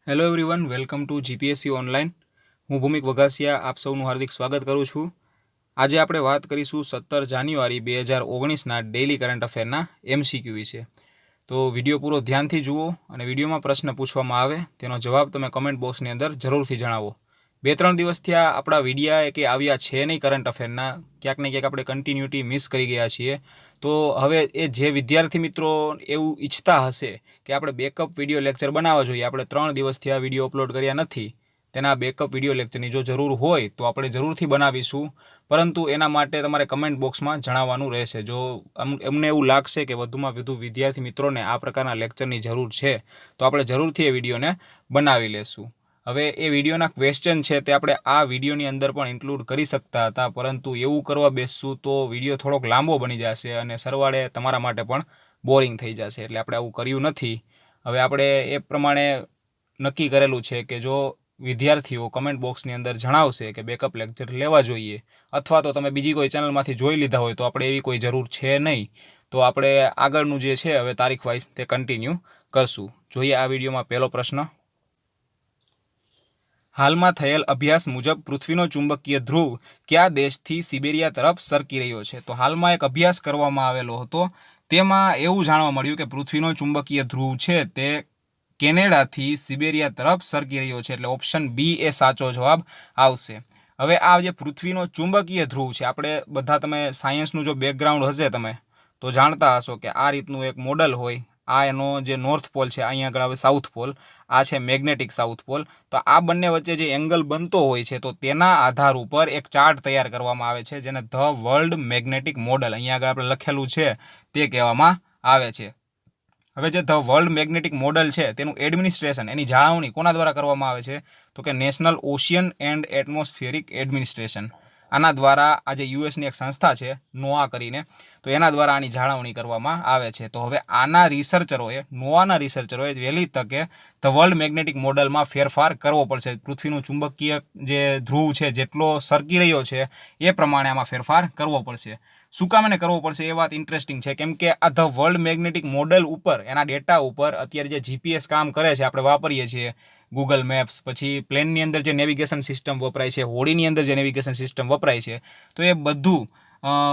Hello everyone, welcome to GPSC online. હું ભૂમિક વઘાસિયા આપ સૌનું હાર્દિક સ્વાગત કરું છું। આજે આપણે વાત કરીશું 17 જાન્યુઆરી 2019ના ડેઇલી કરંટ અફેરના એમસીક્યુ વિશે। તો વિડીયો પૂરો ધ્યાનથી જુઓ અને વિડીયોમાં પ્રશ્ન પૂછવામાં આવે તેનો જવાબ તમે કમેન્ટ બોક્સની અંદર જરૂરથી જણાવો। 2-3 દિવસથી આપણા વિડીયા કે આવ્યા છે નહીં કરંટ અફેરના, ક્યાંક ને ક્યાંક આપણે કન્ટિન્યુટી મિસ કરી ગયા છીએ। તો હવે એ જે વિદ્યાર્થી મિત્રો એવું ઈચ્છતા હશે કે આપણે બેકઅપ વિડીયો લેક્ચર બનાવવા જોઈએ, આપણે 3 દિવસથી આ વિડીયો અપલોડ કર્યા નથી, તેના બેકઅપ વિડીયો લેક્ચરની જો જરૂર હોય તો આપણે જરૂરથી બનાવીશું, પરંતુ એના માટે તમારે કમેન્ટ બોક્સમાં જણાવવાનું રહેશે। જો એમને એવું લાગશે કે વધુમાં વધુ વિદ્યાર્થી મિત્રોને આ પ્રકારના લેક્ચરની જરૂર છે તો આપણે જરૂરથી એ વિડીયોને બનાવી લેશું। હવે એ વિડીયોના ક્વેશ્ચન છે તે આપણે આ વિડીયોની અંદર પણ ઇન્ક્લુડ કરી શકતા હતા, પરંતુ એવું કરવા બેસશું તો વિડીયો થોડોક લાંબો બની જશે અને સરવાળે તમારા માટે પણ બોરિંગ થઈ જશે, એટલે આપણે આવું કર્યું નથી। હવે આપણે એ પ્રમાણે નક્કી કરેલું છે કે જો વિદ્યાર્થીઓ કમેન્ટ બોક્સની અંદર જણાવશે કે બેકઅપ લેક્ચર લેવા જોઈએ, અથવા તો તમે બીજી કોઈ ચેનલમાંથી જોઈ લીધા હોય તો આપણે એવી કોઈ જરૂર છે નહીં, તો આપણે આગળનું જે છે હવે તારીખ વાઇઝ તે કન્ટિન્યુ કરશું। જોઈએ આ વિડીયોમાં પહેલો પ્રશ્ન। હાલમાં થયેલ અભ્યાસ મુજબ પૃથ્વીનો ચુંબકીય ધ્રુવ કયા દેશથી સિબેરિયા તરફ સરકી રહ્યો છે? તો હાલમાં એક અભ્યાસ કરવામાં આવેલો હતો, તેમાં એવું જાણવા મળ્યું કે પૃથ્વીનો ચુંબકીય ધ્રુવ છે તે કેનેડાથી સિબેરિયા તરફ સરકી રહ્યો છે, એટલે ઓપ્શન બી એ સાચો જવાબ આવશે। હવે આ જે પૃથ્વીનો ચુંબકીય ધ્રુવ છે, આપણે બધા તમે સાયન્સનું જો બેકગ્રાઉન્ડ હશે તમે તો જાણતા હશો કે આ રીતનું એક મોડલ હોય। આ એનો જે નોર્થ પોલ છે, અહીંયા આગળ આવે સાઉથ પોલ, આ છે મેગ્નેટિક સાઉથ પોલ। તો આ બંને વચ્ચે જે એંગલ બનતો હોય છે તો તેના આધાર ઉપર એક ચાર્ટ તૈયાર કરવામાં આવે છે, જેને ધ વર્લ્ડ મેગ્નેટિક મોડલ અહીંયા આગળ આપણે લખેલું છે તે કહેવામાં આવે છે। હવે જે ધ વર્લ્ડ મેગ્નેટિક મોડલ છે તેનું એડમિનિસ્ટ્રેશન, એની જાળવણી કોના દ્વારા કરવામાં આવે છે? તો કે national ocean and atmospheric administration, આના દ્વારા આ જે યુએસની એક સંસ્થા છે નોઆ કરીને, તો એના દ્વારા આની જાળવણી કરવામાં આવે છે। તો હવે આના રિસર્ચરોએ, નોઆના રિસર્ચરોએ વહેલી તકે ધ વર્લ્ડ મેગ્નેટિક મોડલમાં ફેરફાર કરવો પડશે। પૃથ્વીનું ચુંબકીય જે ધ્રુવ છે જેટલો સરકી રહ્યો છે એ પ્રમાણે આમાં ફેરફાર કરવો પડશે। શું કામ એને કરવો પડશે એ વાત ઇન્ટરેસ્ટિંગ છે, કેમ કે આ ધ વર્લ્ડ મેગ્નેટિક મોડલ ઉપર, એના ડેટા ઉપર અત્યારે જે જીપીએસ કામ કરે છે, આપણે વાપરીએ છીએ ગૂગલ મેપ્સ, પછી પ્લેનની અંદર જે નેવિગેશન સિસ્ટમ વપરાય છે, હોડીની અંદર જે નેવિગેશન સિસ્ટમ વપરાય છે, તો એ બધું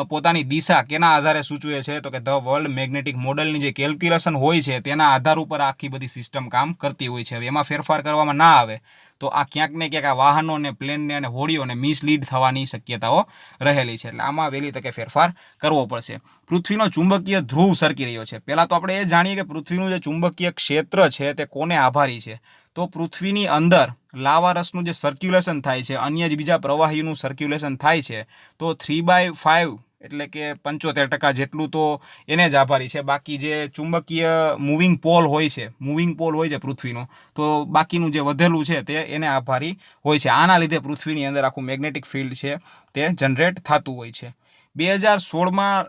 પોતાની દિશા કેના આધારે સૂચવે છે? તો કે ધ વર્લ્ડ મેગ્નેટિક મોડલની જે કેલ્ક્યુલેશન હોય છે તેના આધાર ઉપર આખી બધી સિસ્ટમ કામ કરતી હોય છે। હવે એમાં ફેરફાર કરવામાં ના આવે તો આ ક્યાંક ને ક્યાંક આ વાહનોને, પ્લેનને અને હોડીઓને મિસલીડ થવાની શક્યતાઓ રહેલી છે, એટલે આમાં વહેલી તકે ફેરફાર કરવો પડશે। પૃથ્વીનો ચુંબકીય ધ્રુવ સરકી રહ્યો છે, પહેલાં તો આપણે એ જાણીએ કે પૃથ્વીનું જે ચુંબકીય ક્ષેત્ર છે તે કોને આભારી છે? તો પૃથ્વીની અંદર લાવારસનું જે સર્ક્યુલેશન થાય છે, અન્ય જ બીજા પ્રવાહીનું સર્ક્યુલેશન થાય છે, તો 3/5 એટલે કે 75% જેટલું તો એને જ આભારી છે। બાકી જે ચુંબકીય મૂવિંગ પોલ હોય છે પૃથ્વીનો, તો બાકીનું જે વધેલું છે તે એને આભારી હોય છે। આના લીધે પૃથ્વીની અંદર આખું મેગ્નેટિક ફિલ્ડ છે તે જનરેટ થતું હોય છે। 2016માં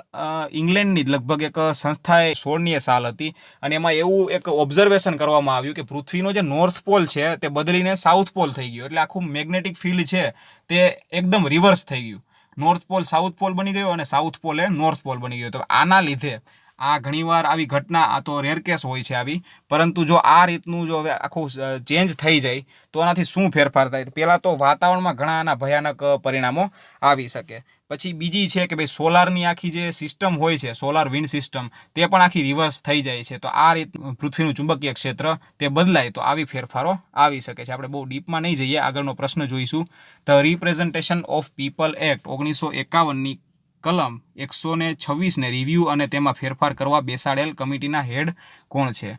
ઇંગ્લેન્ડની લગભગ એક સંસ્થાએ 16મી સાલ હતી, અને એમાં એવું એક ઓબ્ઝર્વેશન કરવામાં આવ્યું કે પૃથ્વીનો જે નોર્થ પોલ છે તે બદલીને સાઉથ પોલ થઈ ગયો, એટલે આખું મેગ્નેટિક ફિલ્ડ છે તે એકદમ રિવર્સ થઈ ગયું। નોર્થ પોલ સાઉથ પોલ બની ગયો અને સાઉથ પોલ એ નોર્થ પોલ બની ગયો। તો આના લીધે આ ઘણીવાર આવી ઘટના, આ તો રેર કેસ હોય છે આવી, પરંતુ જો આ રીતનું જો હવે આખું ચેન્જ થઈ જાય તો આનાથી શું ફેરફાર થાય? પહેલાં તો વાતાવરણમાં ઘણા આના ભયાનક પરિણામો આવી શકે। પછી બીજી છે કે ભાઈ સોલારની આખી જે સિસ્ટમ હોય છે, સોલાર વિન્ડ સિસ્ટમ, તે પણ આખી રિવર્સ થઈ જાય છે। તો આ રીત પૃથ્વીનું ચુંબકીય ક્ષેત્ર તે બદલાય તો આવી ફેરફારો આવી શકે છે। આપણે બહુ ડીપમાં નહીં જઈએ, આગળનો પ્રશ્ન જોઈશું। The representation of people act 1951ની કલમ 126ને રિવ્યૂ અને તેમાં ફેરફાર કરવા બેસાડેલ કમિટીના હેડ કોણ છે?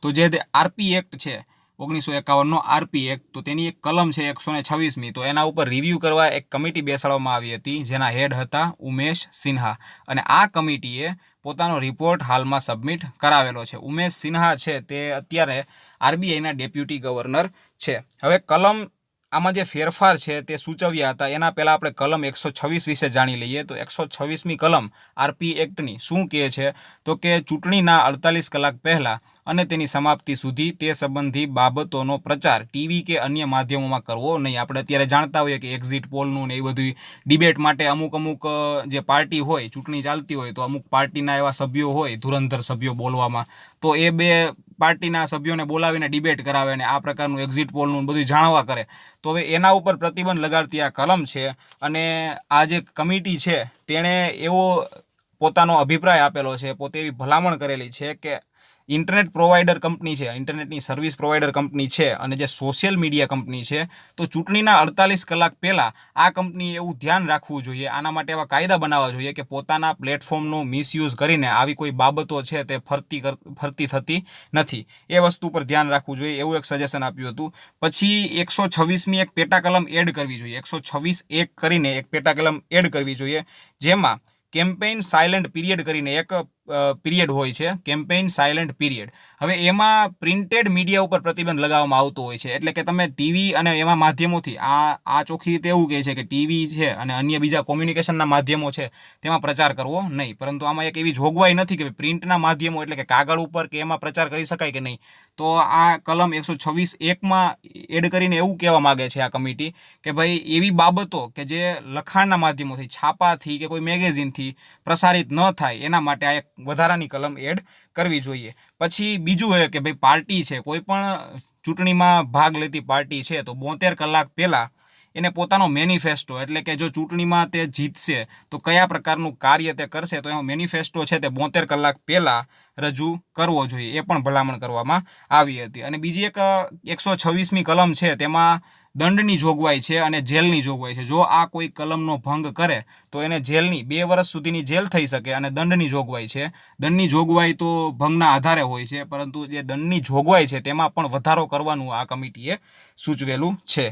તો જે આરપી એક્ટ છે 1951નો આરપી એક્ટ, તો તેની એક કલમ છે 126મી, તો એના ઉપર રિવ્યૂ કરવા એક કમિટી બેસાડવામાં આવી હતી, જેના હેડ હતા ઉમેશ સિન્હા, અને આ કમિટીએ પોતાનો રિપોર્ટ હાલમાં સબમિટ કરાવેલો છે। ઉમેશ સિન્હા છે તે અત્યારે આરબીઆઈના ડેપ્યુટી ગવર્નર છે। હવે કલમ, આમાં જે ફેરફાર છે તે સૂચવ્યા હતા એના પહેલાં આપણે કલમ 126 વિશે જાણી લઈએ। તો 126મી કલમ આરપી એક્ટની શું કહે છે? તો કે ચૂંટણીના 48 કલાક પહેલાં અને તેની સમાપ્તિ સુધી તે સંબંધી બાબતોનો પ્રચાર ટીવી કે અન્ય માધ્યમોમાં કરવો નહીં. આપણે અત્યારે જાણતા હોઈએ કે એક્ઝિટ પોલનું ને એ બધી ડિબેટ માટે અમુક જે પાર્ટી હોય, ચૂંટણી ચાલતી હોય તો અમુક પાર્ટીના એવા સભ્યો હોય, ધુરંધર સભ્યો બોલવામાં, તો એ બે પાર્ટીના સભ્યોને બોલાવીને ડિબેટ કરાવે અને આ પ્રકારનું એક્ઝિટ પોલનું બધું જાણવા કરે. તો હવે એના ઉપર પ્રતિબંધ લગાડતી આ કલમ છે. અને આ જે કમિટી છે તેણે એવો પોતાનો અભિપ્રાય આપેલો છે, પોતે એવી ભલામણ કરેલી છે કે ઇન્ટરનેટ પ્રોવાઈડર કંપની છે, ઇન્ટરનેટની સર્વિસ પ્રોવાઈડર કંપની છે અને જે સોશિયલ મીડિયા કંપની છે, તો ચૂંટણીના 48 કલાક પહેલાં આ કંપનીએ એવું ધ્યાન રાખવું જોઈએ, આના માટે એવા કાયદા બનાવવા જોઈએ કે પોતાના પ્લેટફોર્મનો મિસયુઝ કરીને આવી કોઈ બાબતો છે તે ફરતી થતી નથી. એ વસ્તુ પર ધ્યાન રાખવું જોઈએ, એવું એક સજેશન આપ્યું હતું. પછી 126મી એક પેટા કલમ એડ કરવી જોઈએ, 126(1) કરીને એક પેટા કલમ એડ કરવી જોઈએ, જેમાં કેમ્પેઇન સાયલેન્ટ પીરિયડ કરીને એક પીરિયડ હોય છે, કેમ્પેઇન સાયલેન્ટ પીરિયડ. હવે એમાં પ્રિન્ટેડ મીડિયા ઉપર પ્રતિબંધ લગાવવામાં આવતો હોય છે. એટલે કે તમે ટીવી અને એવા માધ્યમોથી આ ચોખ્ખી રીતે એવું કહે છે કે ટીવી છે અને અન્ય બીજા કોમ્યુનિકેશનના માધ્યમો છે તેમાં પ્રચાર કરવો નહીં. પરંતુ આમાં એક એવી જોગવાઈ નથી કે પ્રિન્ટના માધ્યમો એટલે કે કાગળ ઉપર કે એમાં પ્રચાર કરી શકાય કે નહીં. તો આ કલમ 126(1) એડ કરીને એવું કહેવા માગે છે આ કમિટી કે ભાઈ એવી બાબતો કે જે લખાણના માધ્યમોથી, છાપાથી કે કોઈ મેગેઝિનથી પ્રસારિત ન થાય એના માટે આ એક વધારાની કલમ એડ કરવી જોઈએ. પછી બીજું એ કે ભાઈ પાર્ટી છે, કોઈ પણ ચૂંટણીમાં ભાગ લેતી પાર્ટી છે તો 72 કલાક પહેલાં એને પોતાનો મેનિફેસ્ટો, એટલે કે જો ચૂંટણીમાં તે જીતશે તો કયા પ્રકારનું કાર્ય તે કરશે, તો એનો મેનિફેસ્ટો છે તે 72 કલાક પહેલાં રજૂ કરવો જોઈએ. એ પણ ભલામણ કરવામાં આવી હતી. અને બીજી એક 126મી કલમ છે તેમાં દંડની જોગવાઈ છે અને જેલની જોગવાઈ છે. જો આ કોઈ કલમનો ભંગ કરે તો એને જેલની 2 વર્ષ સુધીની જેલ થઈ શકે. અને દંડની જોગવાઈ છે, દંડની જોગવાઈ તો ભંગના આધારે હોય છે, પરંતુ જે દંડની જોગવાઈ છે તેમાં પણ વધારો કરવાનું આ કમિટીએ સૂચવેલું છે.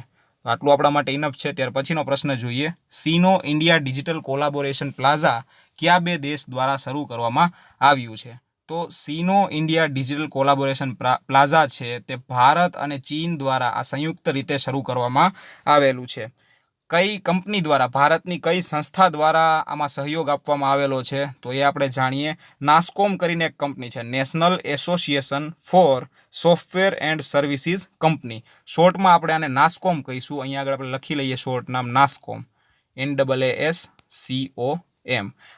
આટલું આપણા માટે ઇનફ છે. ત્યાર પછીનો પ્રશ્ન જોઈએ. સીનો ઇન્ડિયા ડિજિટલ કોલાબોરેશન પ્લાઝા કયા 2 દેશ દ્વારા શરૂ કરવામાં આવ્યું છે? તો સીનો ઇન્ડિયા ડિજિટલ કોલાબોરેશન પ્લાઝા છે તે ભારત અને ચીન દ્વારા આ સંયુક્ત રીતે શરૂ કરવામાં આવેલું છે. કઈ કંપની દ્વારા, ભારતની કઈ સંસ્થા દ્વારા આમાં સહયોગ આપવામાં આવેલો છે? તો એ આપણે જાણીએ. નાસ્કોમ કરીને એક કંપની છે, national association for software and services company. શોર્ટમાં આપણે આને નાસ્કોમ કહીશું. અહીંયા આગળ આપણે લખી લઈએ શોર્ટ નામ નાસ્કોમ, NASCOM.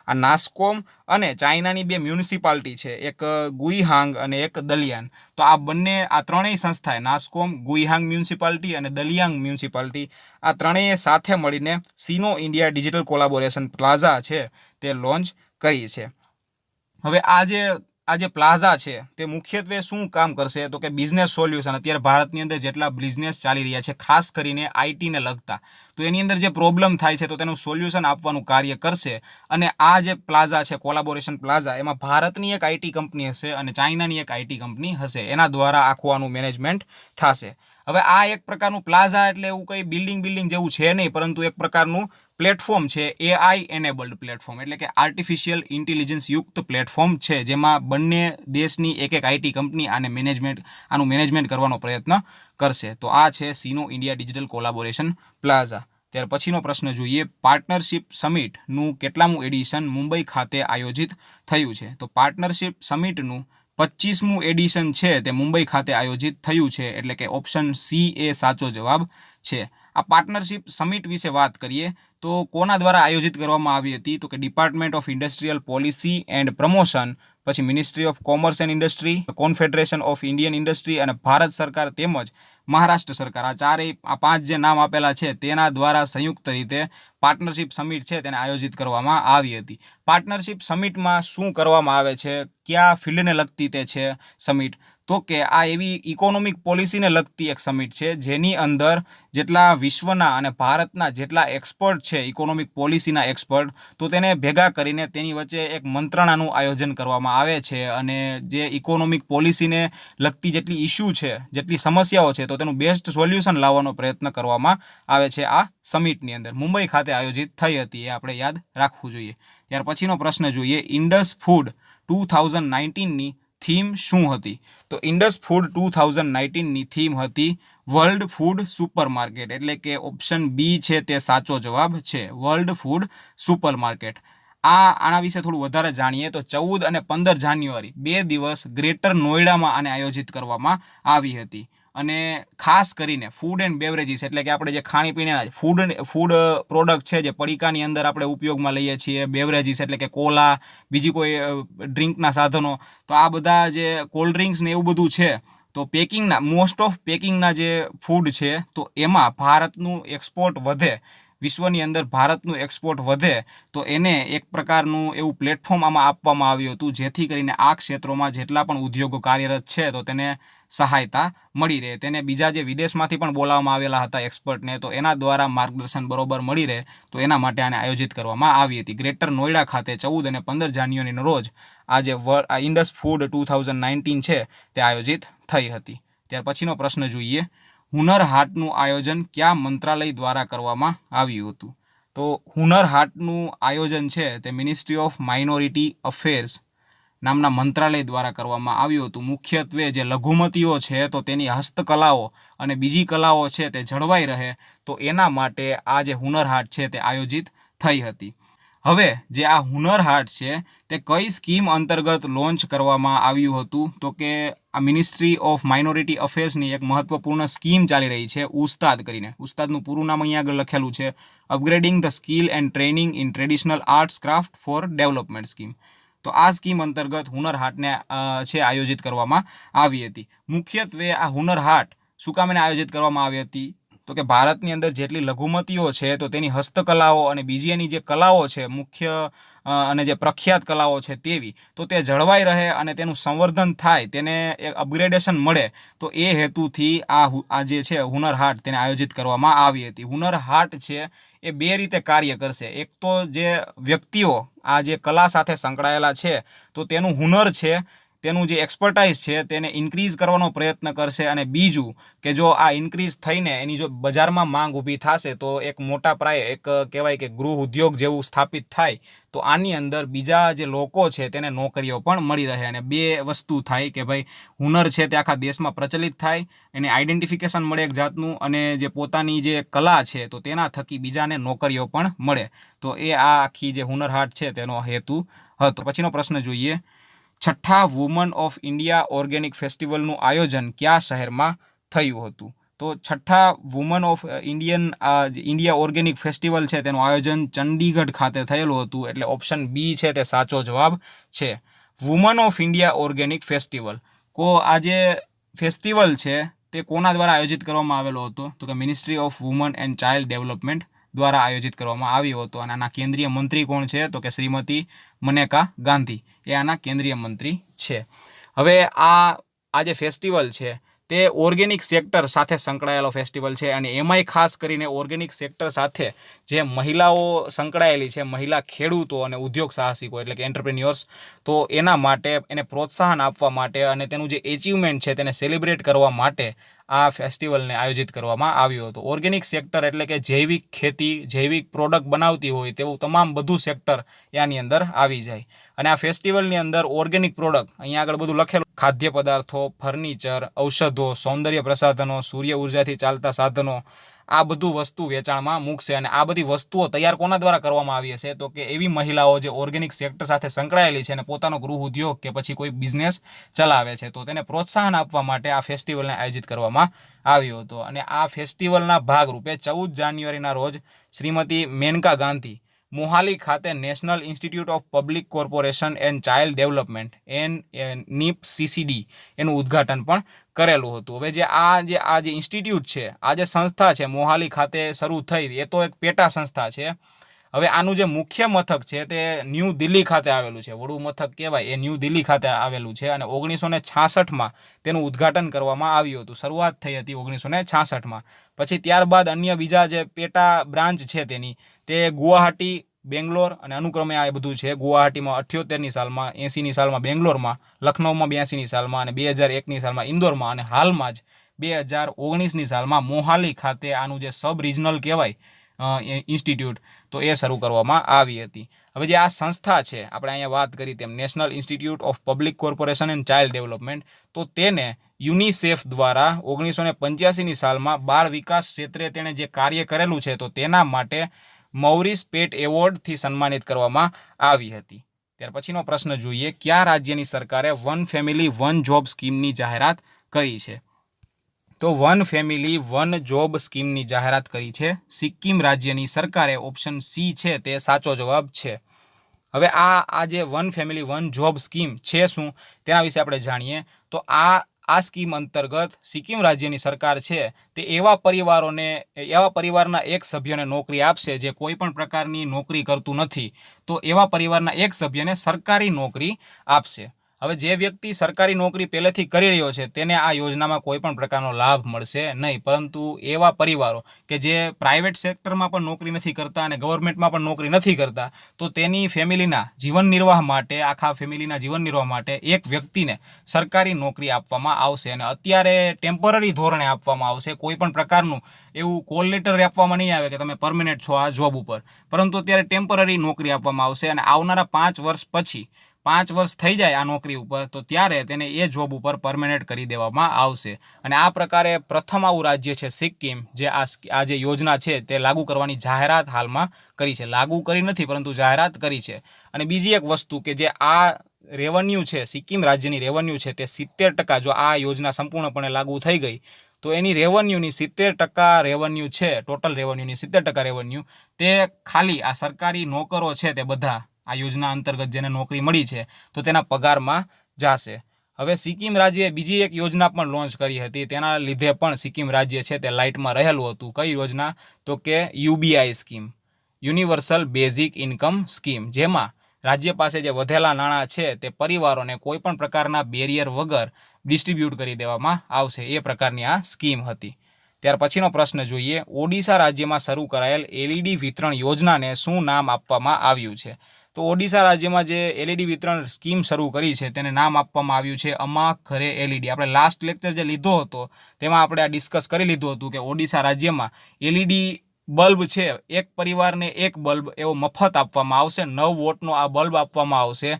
આ નાસ્કોમ અને ચાઇનાની 2 મ્યુનિસિપાલિટી છે, એક ગુઈહાંગ અને એક દલિયાન. તો આ ત્રણેય સંસ્થાએ, નાસ્કોમ, ગુઈહાંગ મ્યુનિસિપાલિટી અને દલિયાંગ મ્યુનિસિપાલિટી, આ ત્રણેય સાથે મળીને સીનો ઇન્ડિયા ડિજિટલ કોલાબોરેશન પ્લાઝા છે તે લોન્ચ કરી છે. હવે આ જે પ્લાઝા છે તે મુખ્યત્વે શું કામ કરશે? તો કે બિઝનેસ સોલ્યુશન. અત્યારે ભારતની અંદર જેટલા બિઝનેસ ચાલી રહ્યા છે, ખાસ કરીને આઈટીને લગતા, તો એની અંદર જે પ્રોબ્લેમ થાય છે તો તેનું સોલ્યુશન આપવાનું કાર્ય કરશે. અને આ જે પ્લાઝા છે, કોલાબોરેશન પ્લાઝા, એમાં ભારતની એક આઈટી કંપની હશે અને ચાઇનાની એક આઈટી કંપની હશે. એના દ્વારા આખું આનું મેનેજમેન્ટ થશે. હવે આ એક પ્રકારનું પ્લાઝા એટલે એવું કંઈ બિલ્ડિંગ જેવું છે નહીં, પરંતુ એક પ્રકારનું પ્લેટફોર્મ છે, AI એનેબલ્ડ પ્લેટફોર્મ, એટલે કે આર્ટિફિશિયલ ઇન્ટેલિજન્સ યુક્ત પ્લેટફોર્મ છે, જેમાં બંને દેશની એક આઈટી કંપની આનું મેનેજમેન્ટ કરવાનો પ્રયત્ન કરશે. તો આ છે સીનો ઇન્ડિયા ડિજિટલ કોલાબોરેશન પ્લાઝા. ત્યાર પછીનો પ્રશ્ન જોઈએ. પાર્ટનરશિપ સમિટનું કેટલામું એડિશન મુંબઈ ખાતે આયોજિત થયું છે? તો પાર્ટનરશિપ સમિટનું 25મું એડિશન છે તે મુંબઈ ખાતે આયોજિત થયું છે. એટલે કે ઓપ્શન સી એ સાચો જવાબ છે. આ પાર્ટનરશિપ સમિટ વિશે વાત કરીએ તો કોના દ્વારા આયોજિત કરવામાં આવી હતી? તો કે department of industrial policy and promotion, પછી ministry of commerce and industry, confederation of Indian industry અને ભારત સરકાર તેમજ મહારાષ્ટ્ર સરકાર. આ 5 જે નામ આપેલા છે તેના દ્વારા સંયુક્ત રીતે પાર્ટનરશિપ સમિટ છે તેને આયોજિત કરવામાં આવી હતી. પાર્ટનરશિપ સમિટમાં શું કરવામાં આવે છે? કયા ફિલ્ડને લગતી તે છે સમિટ? તો કે આ એવી ઇકોનોમિક પોલિસીને લગતી એક સમિટ છે જેની અંદર જેટલા વિશ્વના અને ભારતના જેટલા એક્સપર્ટ છે, ઇકોનોમિક પોલિસીના એક્સપર્ટ, તો તેને ભેગા કરીને તેની વચ્ચે એક મંત્રણાનું આયોજન કરવામાં આવે છે. અને જે ઇકોનોમિક પોલિસીને લગતી જેટલી ઇસ્યુ છે, જેટલી સમસ્યાઓ છે, તો તેનું બેસ્ટ સોલ્યુશન લાવવાનો પ્રયત્ન કરવામાં આવે છે આ સમિટની અંદર. મુંબઈ ખાતે આયોજિત થઈ હતી, એ આપણે યાદ રાખવું જોઈએ. ત્યાર પછીનો પ્રશ્ન જોઈએ. ઇન્ડસ ફૂડ 2019ની થીમ શું હતી? તો ઇન્ડસ ફૂડ 2019ની થીમ હતી વર્લ્ડ ફૂડ સુપર માર્કેટ. એટલે કે ઓપ્શન બી છે તે સાચો જવાબ છે, વર્લ્ડ ફૂડ સુપર માર્કેટ. આના વિશે થોડું વધારે જાણીએ તો 14 અને 15 જાન્યુઆરી 2 દિવસ ગ્રેટર નોઈડામાં આને આયોજિત કરવામાં આવી હતી. અને ખાસ કરીને ફૂડ એન્ડ બેવરેજીસ એટલે કે આપણે જે ખાણીપીણીના ફૂડ પ્રોડક્ટ છે, જે પડીકાની અંદર આપણે ઉપયોગમાં લઈએ છીએ, બેવરેજીસ એટલે કે કોલા, બીજી કોઈ ડ્રિંકના સાધનો, તો આ બધા જે કોલ્ડ ડ્રિંક્સ ને એવું બધું છે, તો પેકિંગના મોસ્ટ ઓફ પેકિંગના જે ફૂડ છે, તો એમાં ભારતનું એક્સપોર્ટ વધે, વિશ્વની અંદર ભારતનું એક્સપોર્ટ વધે, તો એને એક પ્રકારનું એવું પ્લેટફોર્મ આમાં આપવામાં આવ્યું હતું, જેથી કરીને આ ક્ષેત્રોમાં જેટલા પણ ઉદ્યોગો કાર્યરત છે તો તેને સહાયતા મળી રહે. તેને બીજા જે વિદેશમાંથી પણ બોલાવવામાં આવેલા હતા એક્સપર્ટને, તો એના દ્વારા માર્ગદર્શન બરોબર મળી રહે, તો એના માટે આને આયોજિત કરવામાં આવી હતી. ગ્રેટર નોઈડા ખાતે 14 અને 15 જાન્યુઆરીના રોજ આ જે ઇન્ડસ ફૂડ 2019 છે તે આયોજિત થઈ હતી. ત્યાર પછીનો પ્રશ્ન જોઈએ, હુનર હાટનું આયોજન કયા મંત્રાલય દ્વારા કરવામાં આવ્યું હતું? તો હુનર હાટનું આયોજન છે તે મિનિસ્ટ્રી ઓફ માઇનોરિટી અફેર્સ નામના મંત્રાલય દ્વારા કરવામાં આવ્યું હતું. મુખ્યત્વે જે લઘુમતીઓ છે તો તેની હસ્તકલાઓ અને બીજી કલાઓ છે તે જળવાઈ રહે, તો એના માટે આ જે હુનર હાટ છે તે આયોજિત થઈ હતી. હવે જે આ હુનર હાટ છે તે કઈ સ્કીમ અંતર્ગત લોન્ચ કરવામાં આવ્યું હતું? તો કે આ મિનિસ્ટ્રી ઓફ માઇનોરિટી અફેર્સની એક મહત્વપૂર્ણ સ્કીમ ચાલી રહી છે, ઉસ્તાદ કરીને. ઉસ્તાદનું પૂરું નામ અહીંયા આગળ લખેલું છે, upgrading the skill and training in traditional arts craft for development scheme. તો આ સ્કીમ અંતર્ગત હુનર હાટને છે આયોજિત કરવામાં આવી હતી. મુખ્યત્વે આ હુનર હાટ શું કામ એને આયોજિત કરવામાં આવી હતી? તો કે ભારતની અંદર જેટલી લઘુમતીઓ છે તો તેની હસ્તકલાઓ અને બીજી એની જે કલાઓ છે, મુખ્ય અને જે પ્રખ્યાત કલાઓ છે તેવી, તો તે જળવાઈ રહે અને તેનું સંવર્ધન થાય, તેને એક અપગ્રેડેશન મળે, તો એ હેતુથી આ જે છે હુનર હાટ તેને આયોજિત કરવામાં આવી હતી. હુનર હાટ છે એ બે રીતે કાર્ય કરશે. એક તો જે વ્યક્તિઓ આ જે કલા સાથે સંકળાયેલા છે તો તેનું હુનર છે, તેનું જે એક્સપર્ટાઇઝ છે તેને ઇન્ક્રીઝ કરવાનો પ્રયત્ન કરશે, અને બીજું કે જો આ ઇન્ક્રીઝ થઈને એની જો બજારમાં માંગ ઊભી થશે તો એક મોટા પાયે એક કહેવાય કે ગૃહ ઉદ્યોગ જેવું સ્થાપિત થાય, તો આની અંદર બીજા જે લોકો છે તેને નોકરીઓ પણ મળી રહે, અને બે વસ્તુ થાય કે ભાઈ હુનર છે તે આખા દેશમાં પ્રચલિત થાય, એને આઈડેન્ટિફિકેશન મળે એક જાતનું, અને જે પોતાની જે કલા છે તો તેના થકી બીજાને નોકરીઓ પણ મળે. તો એ આ આખી જે હુનર હાટ છે તેનો હેતુ હતો. પછીનો પ્રશ્ન જોઈએ, છઠ્ઠા વુમન ઓફ ઇન્ડિયા ઓર્ગેનિક ફેસ્ટિવલનું આયોજન કયા શહેરમાં થયું હતું? તો છઠ્ઠા woman of India organic festival છે તેનું આયોજન ચંડીગઢ ખાતે થયેલું હતું, એટલે ઓપ્શન બી છે તે સાચો જવાબ છે. Woman of India organic festival આ જે ફેસ્ટિવલ છે તે કોના દ્વારા આયોજિત કરવામાં આવેલો હતો? તો કે ministry of woman and child development દ્વારા આયોજિત કરવામાં આવ્યો હતો. અને આના કેન્દ્રીય મંત્રી કોણ છે? તો કે શ્રીમતી મનેકા ગાંધી, એ આના કેન્દ્રીય મંત્રી છે. હવે આ જે ફેસ્ટિવલ છે તે ઓર્ગેનિક સેક્ટર સાથે સંકળાયેલો ફેસ્ટિવલ છે, અને એમાંય ખાસ કરીને ઓર્ગેનિક સેક્ટર સાથે જે મહિલાઓ સંકળાયેલી છે, મહિલા ખેડૂતો અને ઉદ્યોગ સાહસિકો એટલે કે એન્ટરપ્રેન્યોર્સ, તો એના માટે એને પ્રોત્સાહન આપવા માટે અને તેનું જે એચિવમેન્ટ છે તેને સેલિબ્રેટ કરવા માટે આ ફેસ્ટિવલને આયોજિત કરવામાં આવ્યું હતું. ઓર્ગેનિક સેક્ટર એટલે કે જૈવિક ખેતી, જૈવિક પ્રોડક્ટ બનાવતી હોય તેવું તમામ બધું સેક્ટર આની અંદર આવી જાય. અને આ ફેસ્ટિવલની અંદર ઓર્ગેનિક પ્રોડક્ટ અહીંયા આગળ બધું લખેલું, ખાદ્ય પદાર્થો, ફર્નિચર, ઔષધો, સૌંદર્ય પ્રસાધનો, સૂર્ય ઉર્જાથી ચાલતા સાધનો, આ બધું વસ્તુ વેચાણમાં મૂકશે. અને આ બધી વસ્તુઓ તૈયાર કોના દ્વારા કરવામાં આવી હશે? તો કે એવી મહિલાઓ જે ઓર્ગેનિક સેક્ટર સાથે સંકળાયેલી છે અને પોતાનો ગૃહ ઉદ્યોગ કે પછી કોઈ બિઝનેસ ચલાવે છે, તો તેને પ્રોત્સાહન આપવા માટે આ ફેસ્ટિવલને આયોજિત કરવામાં આવ્યો હતો. અને આ ફેસ્ટિવલના ભાગરૂપે 14 જાન્યુઆરીના રોજ શ્રીમતી મેનકા ગાંધી મોહાલી ખાતે national institute of public corporation and child development NIPCCD એનું ઉદ્ઘાટન પણ કરેલું હતું. હવે જે આ જે ઇન્સ્ટિટ્યૂટ છે, આ જે સંસ્થા છે મોહાલી ખાતે શરૂ થઈ, એ તો એક પેટા સંસ્થા છે. હવે આનું જે મુખ્ય મથક છે તે ન્યૂ દિલ્હી ખાતે આવેલું છે, વડું મથક કહેવાય એ ન્યૂ દિલ્હી ખાતે આવેલું છે. અને 1966માં તેનું ઉદ્ઘાટન કરવામાં આવ્યું હતું. શરૂઆત થઈ હતી 1966માં. પછી ત્યારબાદ અન્ય બીજા જે પેટા બ્રાન્ચ છે તેની, તે ગુવાહાટી, બેંગ્લોર અને અનુક્રમે આ બધું છે. ગુવાહાટીમાં 78ની સાલમાં, 80ની સાલમાં બેંગ્લોરમાં, લખનૌમાં 82ની સાલમાં, અને 2001ની સાલમાં ઇન્દોરમાં, અને હાલમાં જ 2019ની સાલમાં મોહાલી ખાતે આનું જે સબ રિજનલ કહેવાય ઇન્સ્ટિટ્યૂટ, તો એ શરૂ કરવામાં આવી હતી. હવે જે આ સંસ્થા છે, આપણે અહીંયા વાત કરી તેમ national institute of public corporation and child development, તો તેને યુનિસેફ દ્વારા 1985ની સાલમાં બાળ વિકાસ ક્ષેત્રે તેણે જે કાર્ય કરેલું છે તો તેના માટે મૌરીસ પેટ એવોર્ડથી સન્માનિત કરવામાં આવી હતી. ત્યાર પછીનો પ્રશ્ન જોઈએ, કયા રાજ્યની સરકારે વન ફેમિલી વન જોબ સ્કીમની જાહેરાત કરી છે? તો વન ફેમિલી વન જોબ સ્કીમની જાહેરાત કરી છે સિક્કિમ રાજ્યની સરકારે. ઓપ્શન સી છે તે સાચો જવાબ છે. હવે આ જે one family one job scheme છે શું તેના વિશે આપણે જાણીએ. તો આ સ્કીમ અંતર્ગત સિક્કિમ રાજ્યની સરકાર છે તે એવા પરિવારના એક સભ્યને નોકરી આપશે જે કોઈ પણ પ્રકારની નોકરી કરતું નથી. તો એવા પરિવારના એક સભ્યને સરકારી નોકરી આપશે. હવે જે વ્યક્તિ સરકારી નોકરી પહેલેથી કરી રહ્યો છે તેને આ યોજનામાં કોઈ પણ પ્રકારનો લાભ મળશે નહીં, પરંતુ એવા પરિવારો કે જે પ્રાઇવેટ સેક્ટરમાં પણ નોકરી નથી કરતા અને ગવર્મેન્ટમાં પણ નોકરી નથી કરતા, તો તેની ફેમિલીના જીવન નિર્વાહ માટે, આખા ફેમિલીના જીવન નિર્વાહ માટે એક વ્યક્તિને સરકારી નોકરી આપવામાં આવશે. અને અત્યારે ટેમ્પરરી ધોરણે આપવામાં આવશે. કોઈ પણ પ્રકારનું એવું કોલ લેટર આપવામાં નહીં આવે કે તમે પરમેનન્ટ છો આ જોબ ઉપર, પરંતુ અત્યારે ટેમ્પરરી નોકરી આપવામાં આવશે. અને આવનારા 5 વર્ષ પછી 5 વર્ષ થઈ જાય આ નોકરી ઉપર, તો ત્યારે તેને એ જોબ ઉપર પરમેનન્ટ કરી દેવામાં આવશે. અને આ પ્રકારે પ્રથમ આવું રાજ્ય છે સિક્કિમ જે આ જે યોજના છે તે લાગુ કરવાની જાહેરાત હાલમાં કરી છે. લાગુ કરી નથી પરંતુ જાહેરાત કરી છે. અને બીજી એક વસ્તુ કે જે આ રેવન્યુ છે, સિક્કિમ રાજ્યની રેવન્યુ છે તે 70%, જો આ યોજના સંપૂર્ણપણે લાગુ થઈ ગઈ તો એની રેવન્યુની 70% રેવન્યુ છે, ટોટલ રેવન્યુની 70% રેવન્યુ તે ખાલી આ સરકારી નોકરો છે તે બધા આ યોજના અંતર્ગત જેને નોકરી મળી છે તો તેના પગારમાં જશે. હવે સિક્કિમ રાજ્યએ બીજી એક યોજના પણ લોન્ચ કરી હતી, તેના લીધે પણ સિક્કિમ રાજ્ય છે તે લાઇટમાં રહેલું હતું. કઈ યોજના? તો કે UBI scheme, universal basic income scheme, જેમાં રાજ્ય પાસે જે વધેલા નાણાં છે તે પરિવારોને કોઈ પણ પ્રકારના બેરિયર વગર ડિસ્ટ્રીબ્યુટ કરી દેવામાં આવશે. એ પ્રકારની આ સ્કીમ હતી. ત્યાર પછીનો પ્રશ્ન જોઈએ, ઓડિશા રાજ્યમાં શરૂ કરાયેલ એલઈડી વિતરણ યોજનાને શું નામ આપવામાં આવ્યું છે? તો ઓડિશા રાજ્યમાં જે એલઈડી વિતરણ સ્કીમ શરૂ કરી છે તેને નામ આપવામાં આવ્યું છે અમા ઘરે એલઈડી. આપણે લાસ્ટ લેક્ચર જે લીધો હતો તેમાં આપણે આ ડિસ્કસ કરી લીધું હતું કે ઓડિશા રાજ્યમાં એલઈડી બલ્બ છે, એક પરિવારને એક બલ્બ એવો મફત આપવામાં આવશે. 9 વોટનો આ બલ્બ આપવામાં આવશે,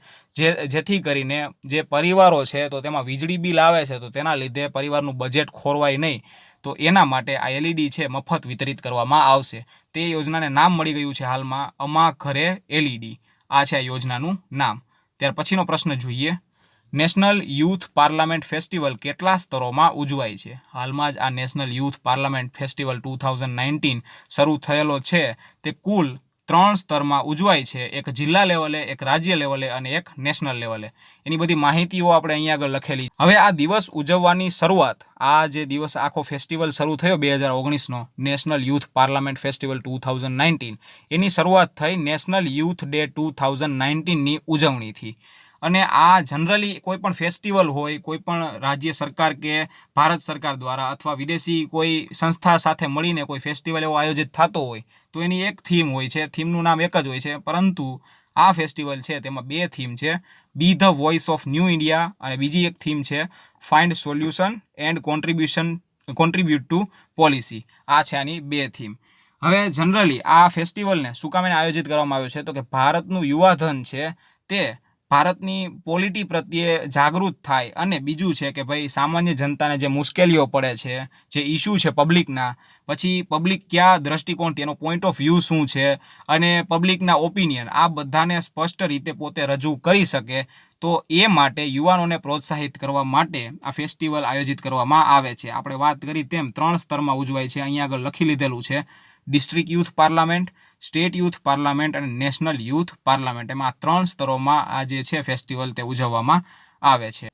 જેથી કરીને જે પરિવારો છે તો તેમાં વીજળી બિલ આવે છે તો તેના લીધે પરિવારનું બજેટ ખોરવાય નહીં, તો એના માટે આ એલઈડી છે મફત વિતરિત કરવામાં આવશે. તે યોજનાને નામ મળી ગયું છે હાલમાં અમા ઘરે એલઈડી. આ છે આ યોજનાનું નામ. ત્યાર પછીનો પ્રશ્ન જોઈએ, નેશનલ યુથ પાર્લામેન્ટ ફેસ્ટિવલ કેટલા સ્તરોમાં ઉજવાય છે? હાલમાં જ આ નેશનલ યુથ પાર્લામેન્ટ ફેસ્ટિવલ 2019 શરૂ થયેલો છે તે કુલ 3 સ્તરમાં ઉજવાય છે. એક જિલ્લા લેવલે, એક રાજ્ય લેવલે અને એક નેશનલ લેવલે. એની બધી માહિતીઓ આપણે અહીંયા આગળ લખેલી. હવે આ દિવસ ઉજવવાની શરૂઆત, આ જે દિવસ આખો ફેસ્ટિવલ શરૂ થયો 2019નો નેશનલ યુથ પાર્લામેન્ટ ફેસ્ટિવલ 2019, એની શરૂઆત થઈ નેશનલ યુથ ડે 2019ની ઉજવણીથી. અને આ જનરલી કોઈ પણ ફેસ્ટિવલ હોય, કોઈ પણ રાજ્ય સરકાર કે ભારત સરકાર દ્વારા અથવા વિદેશી કોઈ સંસ્થા સાથે મળીને કોઈ ફેસ્ટિવલ એવો આયોજિત થતો હોય તો એની એક થીમ હોય છે, થીમનું નામ એક જ હોય છે. પરંતુ આ ફેસ્ટિવલ છે તેમાં 2 થીમ છે, be the voice of new India અને બીજી એક થીમ છે find solution and contribute to policy. આ છે આની 2 થીમ. હવે જનરલી આ ફેસ્ટિવલને શું કામ એને આયોજિત કરવામાં આવ્યો છે? તો કે ભારતનું યુવાધન છે તે ભારતની પોલિટી પ્રત્યે જાગૃત થાય, અને બીજું છે કે ભાઈ સામાન્ય જનતાને જે મુશ્કેલીઓ પડે છે, જે ઇસ્યુ છે પબ્લિકના, પછી પબ્લિક કયા દ્રષ્ટિકોણથી, એનો પોઈન્ટ ઓફ વ્યૂ શું છે, અને પબ્લિકના ઓપિનિયન, આ બધાને સ્પષ્ટ રીતે પોતે રજૂ કરી શકે. તો એ માટે યુવાનોને પ્રોત્સાહિત કરવા માટે આ ફેસ્ટિવલ આયોજિત કરવામાં આવે છે. આપણે વાત કરી તેમ 3 સ્તરમાં ઉજવાય છે. અહીંયા આગળ લખી લીધેલું છે district youth parliament, state youth parliament અને નેશનલ યુથ પાર્લામેન્ટ. એમાં 3 સ્તરોમાં આ જે છે ફેસ્ટિવલ તે ઉજવવામાં આવે છે.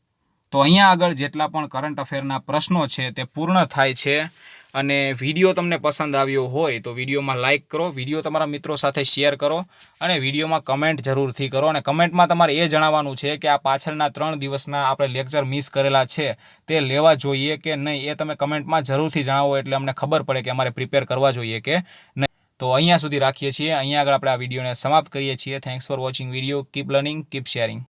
તો અહીંયા આગળ જેટલા પણ કરંટ અફેરના પ્રશ્નો છે તે પૂર્ણ થાય છે. અને વિડીયો તમને પસંદ આવ્યો હોય તો વિડીયોમાં લાઇક કરો, વિડીયો તમારા મિત્રો સાથે શેર કરો અને વિડીયોમાં કમેન્ટ જરૂરથી કરો. અને કમેન્ટમાં તમારે એ જણાવવાનું છે કે આ પાછળના 3 દિવસના આપણે લેક્ચર મિસ કરેલા છે તે લેવા જોઈએ કે નહીં, એ તમે કમેન્ટમાં જરૂરથી જણાવો એટલે અમને ખબર પડે કે અમારે પ્રિપેર કરવા જોઈએ કે નહીં. તો અહીંયા સુધી રાખીએ છીએ. અહીંયા આગળ આપણે આ વિડીયોને સમાપ્ત કરીએ છીએ. Thanks for watching video. Keep learning, keep sharing.